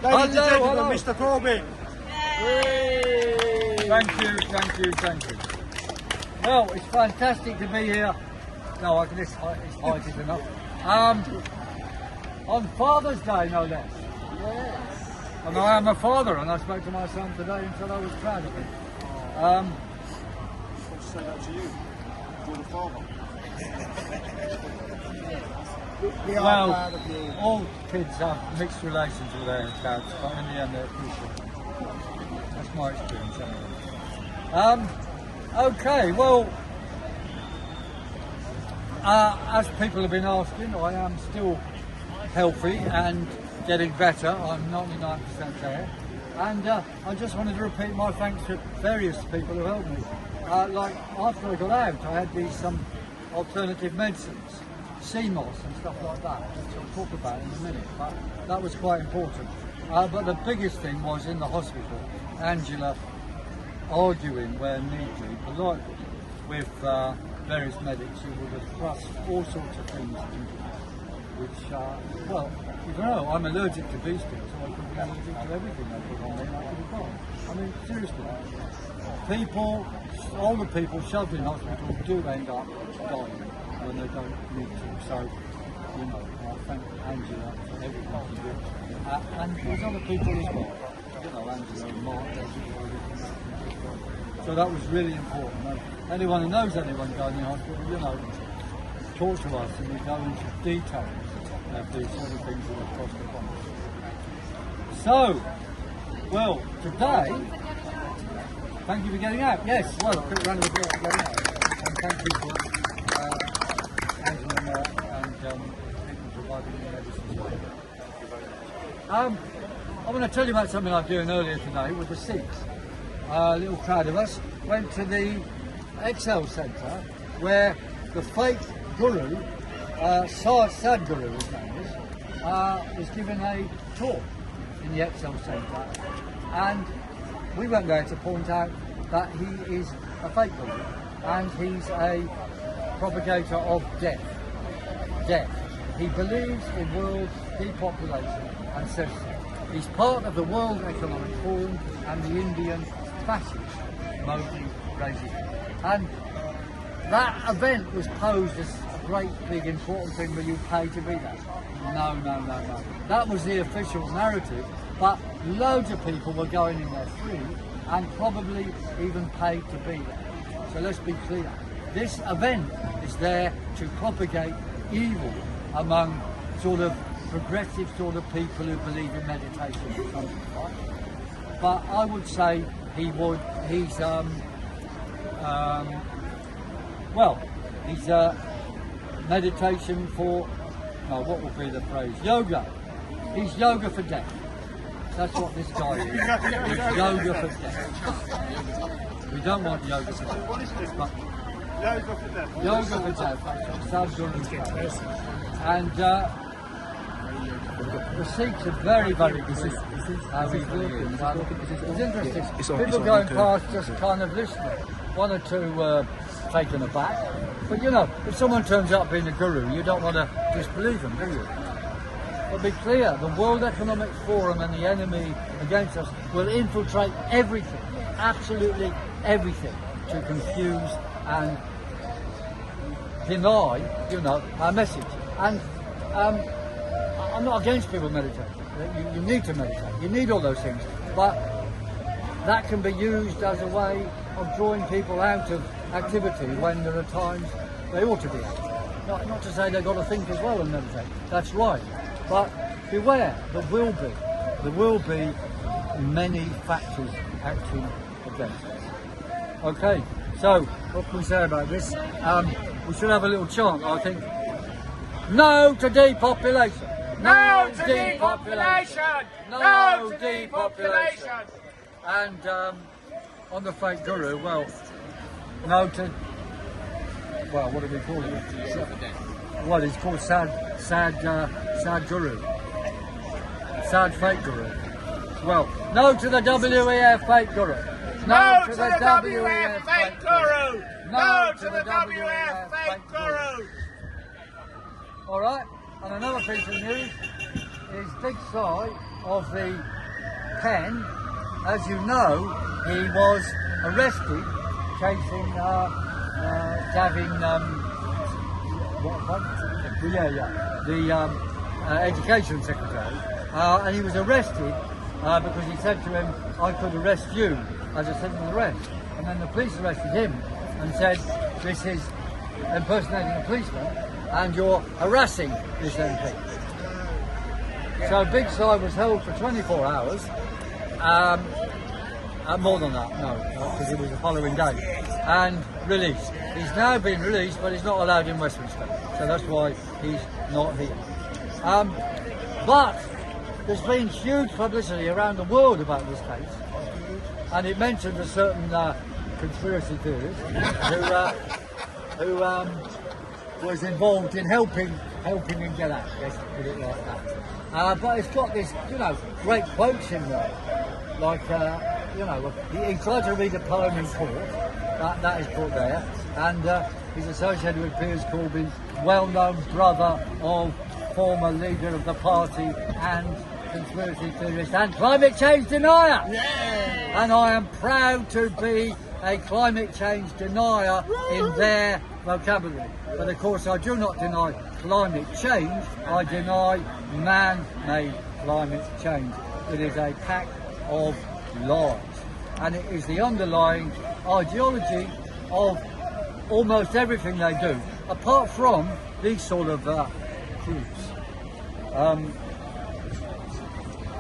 Ladies and gentlemen, Mr. Corbyn. Thank you. Well, it's fantastic to be here. No, I can just height is enough. On Father's Day, no less. Yes. And I am a father, and I spoke to my son today and said I was proud of him. I want to say that to you. You're the father. We are proud of you. All kids have mixed relations with their dads, but in the end they're crucial. That's my experience anyway. Okay, well, as people have been asking, I am still healthy and getting better. I'm 99% there. And I just wanted to repeat my thanks to various people who helped me. Like after I got out, I had some alternative medicines, CMOS and stuff like that, which I'll talk about in a minute, but that was quite important. But the biggest thing was in the hospital, Angela arguing where need be, politely, with various medics who would have thrust all sorts of things into me, which, well, you know, I'm allergic to beef sticks, so I could be allergic to everything they put on me and I could have gone. I mean, seriously, older people shoved in hospital do end up dying when they don't need to. So, you know, I thank Angela for everything she did. And there's other people as well. You know, Angela and Mark. So that was really important. Anyone who knows anyone going in hospital, you know, talk to us and we go into details of these sort of things that have cost upon us. So, well, today, thank you for getting out. Yes, well, a quick round of applause for getting out. And thank you for Angela and people providing the medicine. I want to tell you about something I was doing earlier today with the Sikhs. A little crowd of us went to the Excel Centre where the fake guru, Sadhguru his name is, was given a talk in the Excel Centre, and we went there to point out that he is a fake guru and he's a propagator of death. He believes in world depopulation and says so. He's part of the World Economic Forum and the Indian fascist Modi regime. And that event was posed as a great, big, important thing where you pay to be there. No. That was the official narrative, but loads of people were going in there free and probably even paid to be there. So let's be clear. This event is there to propagate evil among sort of progressive sort of people who believe in meditation or something, right? But I would say he's meditation for, what would be the phrase? Yoga. He's yoga for death. That's what this guy is. He's yoga for death. We don't want yoga for death. What is this? But Yoga for death. Yoga for death. That's what Sadhguru. And the Sikhs are very, very good. It's interesting. People going past just kind of listening. One or two taken aback. But you know, if someone turns up being a guru, you don't want to disbelieve them, do you? But be clear, the World Economic Forum and the enemy against us will infiltrate everything, absolutely everything, to confuse and deny, you know, our message. And I'm not against people meditating. You need to meditate. You need all those things. But that can be used as a way of drawing people out of activity when there are times they ought to be active. Not to say they've got to think as well and meditate. That's right. But beware, there will be many factors acting against us. Okay, so what can we say about this? We should have a little chant, I think. No to depopulation. No to depopulation! No to depopulation! And on the fake guru, well, no to, what do we call it? Well, it's called sad guru. Sad fake guru. Well, no to the WEF fake guru. No to the WEF fake guru! No to the WEF fake guru! All right, and another piece of news is Big Si of the pen, as you know, he was arrested chasing Gavin, the education secretary, and he was arrested because he said to him, I could arrest you as a citizen arrest. And then the police arrested him and said, this is impersonating a policeman and you're harassing this MP. So Big Si was held for 24 hours, more than that, no, because it was the following day, and released. He's now been released, but he's not allowed in Westminster, so that's why he's not here. But there's been huge publicity around the world about this case, and it mentioned a certain conspiracy theorist who was involved in helping him get out, let's put it like that. But it's got this, great quotes in there, like, he tried to read a poem in court, that is put there, and he's associated with Piers Corbyn, well-known brother of former leader of the party and conspiracy theorist and climate change denier. Yeah. And I am proud to be a climate change denier in their vocabulary. But of course I do not deny climate change, I deny man-made climate change. It is a pack of lies, and it is the underlying ideology of almost everything they do, apart from these sort of groups.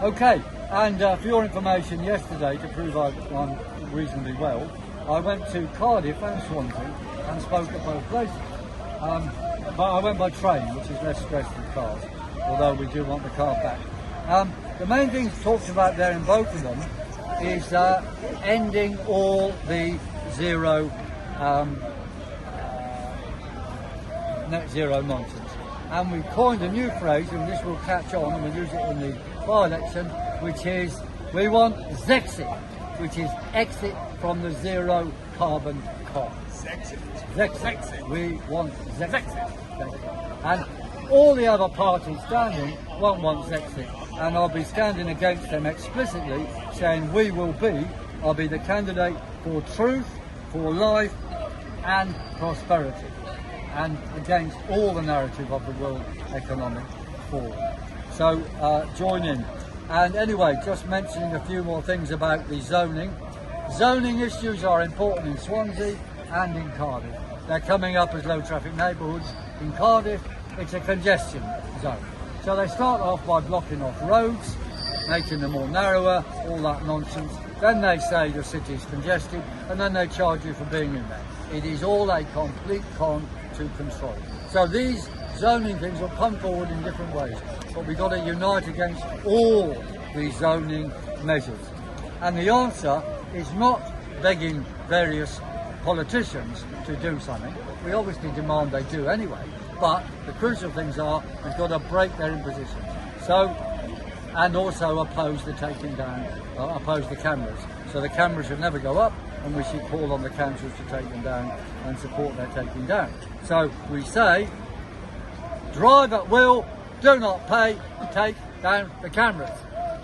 Okay, and for your information, yesterday, to prove I've done reasonably well, I went to Cardiff and Swansea and spoke at both places. But I went by train, which is less stress than cars, although we do want the car back. The main things talked about there in both of them is ending all the net zero nonsense. And we coined a new phrase, and this will catch on, and we'll use it in the by-election, which is, we want Zexit, which is exit from the zero carbon car. Zexit. We want Zexit. And all the other parties standing won't want Zexit. And I'll be standing against them explicitly, saying I'll be the candidate for truth, for life and prosperity, and against all the narrative of the World Economic Forum. So join in. And anyway, just mentioning a few more things about the zoning. Zoning issues are important in Swansea and in Cardiff. They're coming up as low traffic neighbourhoods. In Cardiff, it's a congestion zone. So they start off by blocking off roads, making them more narrower, all that nonsense. Then they say the city's congested, and then they charge you for being in there. It is all a complete con to control. So these zoning things will come forward in different ways, but we've got to unite against all these zoning measures. And the answer is not begging various politicians to do something. We obviously demand they do anyway, but the crucial things are we've got to break their impositions. So, and also oppose the taking down, oppose the cameras. So the cameras should never go up, and we should call on the councils to take them down and support their taking down. So we say, drive at will, do not pay, take down the cameras.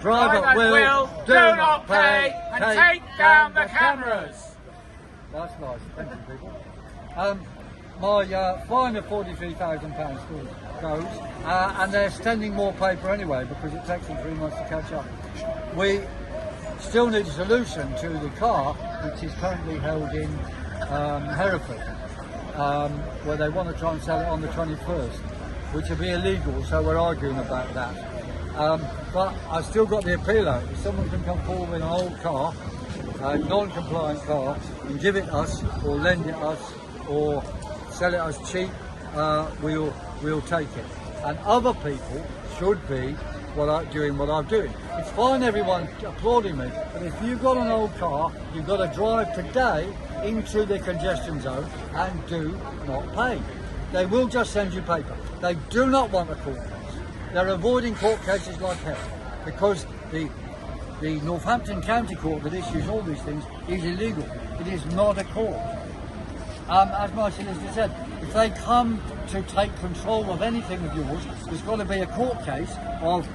Drive at will, do not pay, and take down the cameras. That's nice, thank you people. My fine of £43,000 still goes, and they're sending more paper anyway because it takes them 3 months to catch up. We still need a solution to the car, which is currently held in Hereford, where they want to try and sell it on the 21st, which will be illegal, so we're arguing about that. But I've still got the appeal out. If someone can come forward with an old car, a non-compliant car, and give it us, or lend it us, or sell it as cheap, we'll take it. And other people should be doing what I'm doing. It's fine everyone applauding me, but if you've got an old car, you've got to drive today into the congestion zone and do not pay. They will just send you paper. They do not want a court case. They're avoiding court cases like hell because the Northampton County Court that issues all these things is illegal. It is not a court. As my solicitor said, if they come to take control of anything of yours, there's got to be a court case of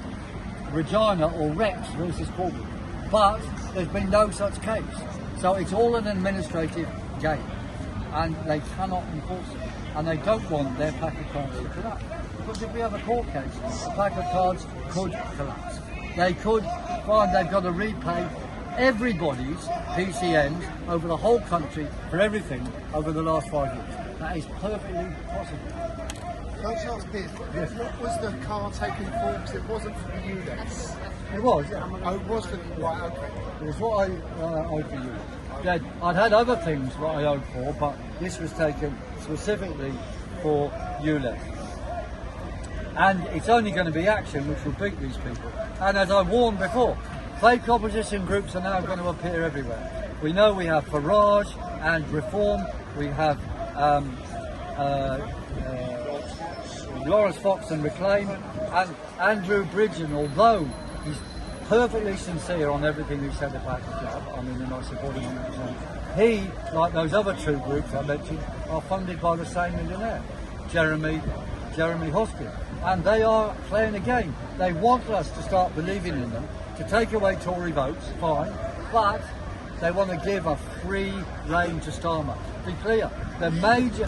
Regina or Rex versus Corbyn. But there's been no such case. So it's all an administrative game, and they cannot enforce it. And they don't want their pack of cards to collapse. Because if we have a court case, the pack of cards could collapse. They could find they've got to repay everybody's PCNs over the whole country for everything over the last 5 years. That is perfectly possible. Can I just ask Piers, what was the car taken for? Because it wasn't for the ULEX. It was, yeah. Oh, it was for the... Right, okay. It was what I owed for you. Yeah, I'd had other things what I owed for, but this was taken specifically for ULEX. And it's only going to be action which will beat these people. And as I warned before, fake opposition groups are now going to appear everywhere. We know we have Farage and Reform, we have Lawrence Fox and Reclaim, and Andrew Bridgen, although he's perfectly sincere on everything he said about the job, I mean, and I support him 100%. He, like those other two groups I mentioned, are funded by the same millionaire, Jeremy Hoskin. And they are playing a game. They want us to start believing in them, to take away Tory votes, fine, but they want to give a free rein to Starmer. Be clear,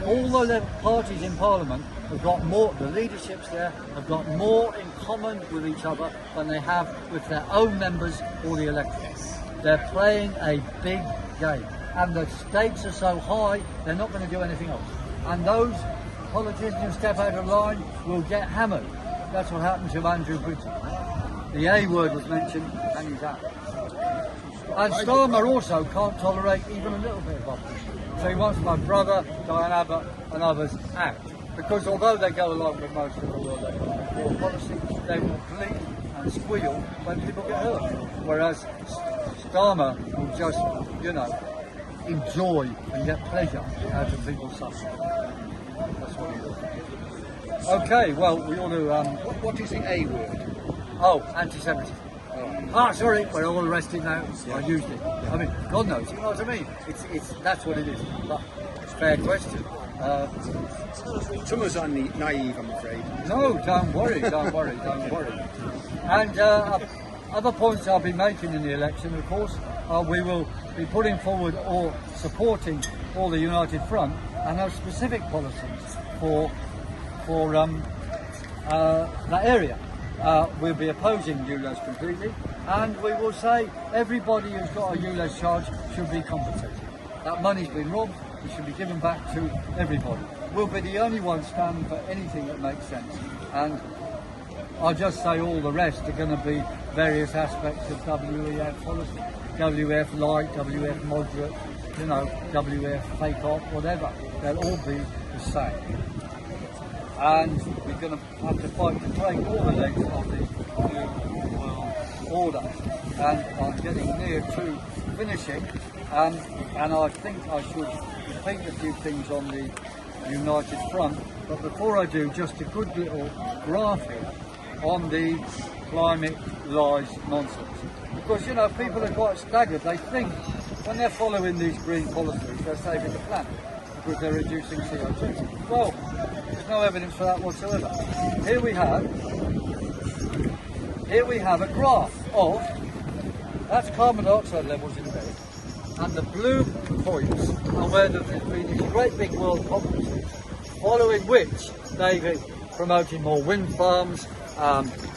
all the parties in Parliament have got more, the leaderships there have got more in common with each other than they have with their own members or the electorate. They're playing a big game, and the stakes are so high, they're not going to do anything else. And those politicians who step out of line will get hammered. That's what happened to Andrew Bridgen. The A word was mentioned, and he's out. And Starmer also can't tolerate even a little bit of opposition. So he wants my brother, Diane Abbott, and others out. Because although they go along with most of the world economic policy, they will bleat and squeal when people get hurt. Whereas Starmer will just, enjoy and get pleasure out of people's suffering. That's what he does. Okay, well, we ought to... What is the A word? Oh, anti-Semitism. Sorry, we're all arrested now. Yeah. I used it. Yeah. I mean, God knows, you know what I mean? That's what it is. But it's a fair question. Some of us are naive, I'm afraid. No, don't worry. And other points I'll be making in the election, of course, we will be putting forward or supporting all the United Front and have specific policies for that area. We'll be opposing ULEZ completely, and we will say everybody who's got a ULEZ charge should be compensated. That money's been robbed, it should be given back to everybody. We'll be the only ones standing for anything that makes sense. And I'll just say all the rest are going to be various aspects of WEF policy. WEF light, WEF moderate, WEF fake op, whatever. They'll all be the same. And we're going to have to fight to take all the legs of the New World Order. And I'm getting near to finishing, and I think I should repeat a few things on the United Front, but before I do, just a good little graph here on the climate lies nonsense. Because, people are quite staggered. They think when they're following these green policies, they're saving the planet because they're reducing CO2. Well, there's no evidence for that whatsoever. Here we have a graph of, that's carbon dioxide levels in there, and the blue points are where there's been these great big world conferences, following which they've been promoting more wind farms,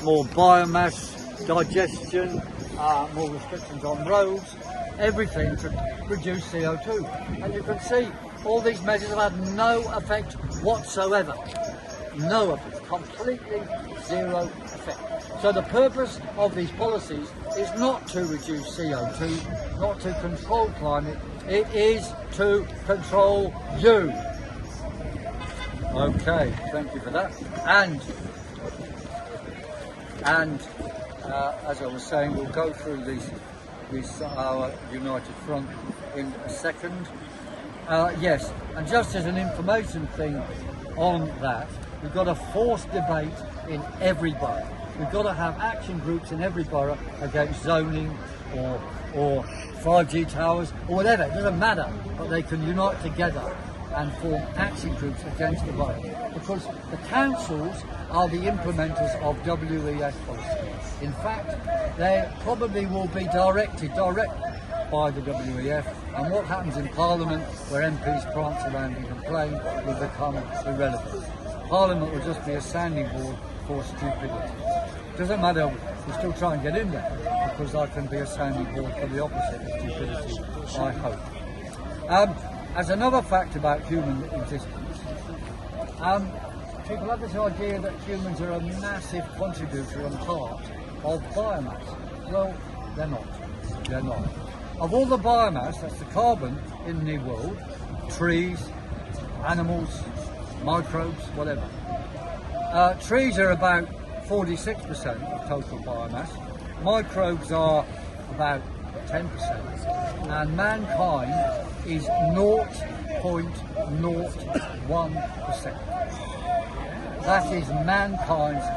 more biomass digestion, more restrictions on roads, everything to reduce CO2. And you can see all these measures have had no effect whatsoever. No effect, completely zero effect. So the purpose of these policies is not to reduce CO2, not to control climate, it is to control you. Okay, thank you for that. And as I was saying, we'll go through our United Front in a second. Yes, and just as an information thing on that, we've got a forced debate in every borough. We've got to have action groups in every borough against zoning or 5G towers or whatever. It doesn't matter, but they can unite together and form action groups against the borough, because the councils are the implementers of WEF policy. In fact, they probably will be directed direct by the WEF, and what happens in Parliament, where MPs prance around and complain, will become irrelevant. Parliament will just be a sounding board for stupidity. Doesn't matter, we still try and get in there, because I can be a sounding board for the opposite of stupidity, I hope. As another fact about human existence, people have this idea that humans are a massive contributor and part of biomass. Well, they're not. They're not. Of all the biomass, that's the carbon in the world, trees, animals, microbes, whatever. Trees are about 46% of total biomass. Microbes are about 10%. And mankind is 0.01%. That is mankind's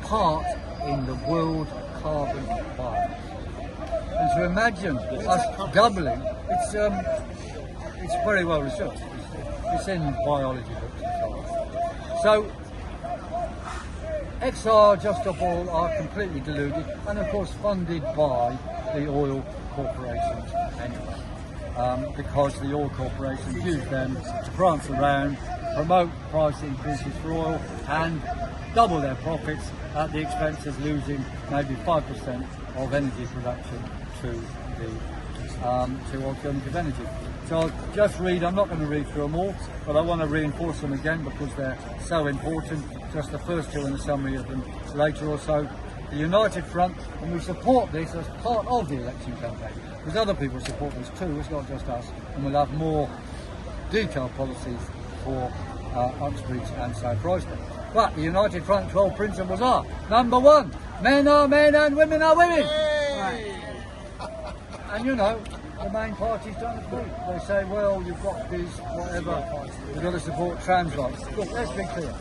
part in the world carbon biomass. And to imagine us doubling, it's very well researched. It's in biology books and so on. So, XR, Just Stop Oil are completely deluded, and of course funded by the oil corporations anyway. Because the oil corporations use them to prance around, promote price increases for oil, and double their profits at the expense of losing maybe 5% of energy production to alternative energy. So I'll just read, I'm not going to read through them all, but I want to reinforce them again because they're so important. Just the first two and a summary of them later or so. The United Front, and we support this as part of the election campaign, because other people support this too, it's not just us, and we'll have more detailed policies for Uxbridge and South Royston. But the United Front 12 principles are: number one, men are men and women are women. Right. And you know, the main parties don't agree. They say, well, you've got these, whatever, you've got to support trans rights. Look, let's be clear.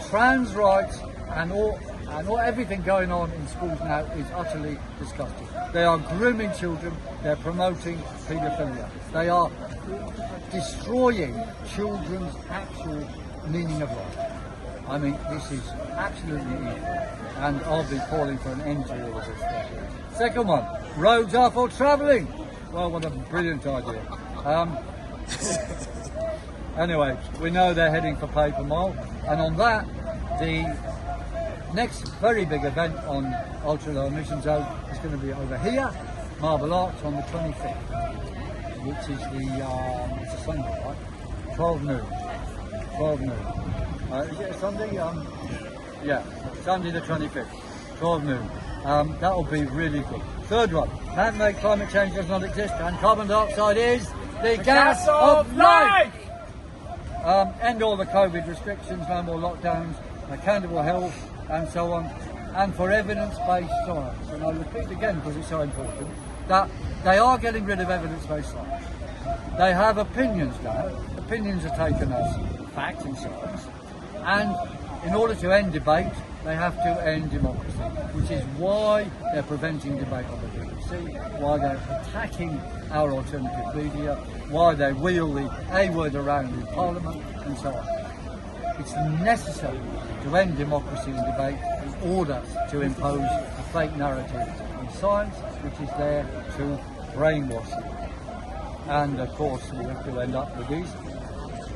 Trans rights and everything going on in schools now is utterly disgusting. They are grooming children, they're promoting paedophilia. They are destroying children's actual meaning of life. I mean, this is absolutely evil, and I'll be calling for an end to all of this. Second one, roads are for travelling. Well, what a brilliant idea. Anyway, we know they're heading for pay per mile, and on that, the next very big event on ultra low emission zone is going to be over here, Marble Arch, on the 25th, which is it's a Sunday, right? 12 noon. 12 noon. Is it a Sunday? Yeah, Sunday the 25th, 12 noon. That'll be really good. Third one, man-made climate change does not exist, and carbon dioxide is the gas of life. End all the COVID restrictions, no more lockdowns, accountable health, and so on, and for evidence-based science. And I'll repeat again because it's so important, that they are getting rid of evidence-based science. They have opinions now. Opinions are taken as fact and science, and in order to end debate, they have to end democracy, which is why they're preventing debate on the BBC, why they're attacking our alternative media, why they wheel the A word around in Parliament, and so on. It's necessary to end democracy and debate in order to impose a fake narrative in science, which is there to brainwash you. And of course, we have to end up with these: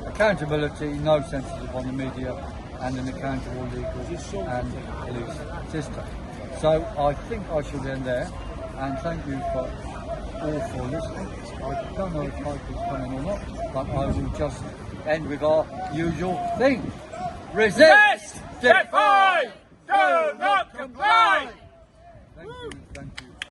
accountability, no censorship on the media, and an accountable legal and police system. So I think I should end there, and thank you all for listening. I don't know if Mike is coming or not, but I will just end with our usual thing. Resist, defy!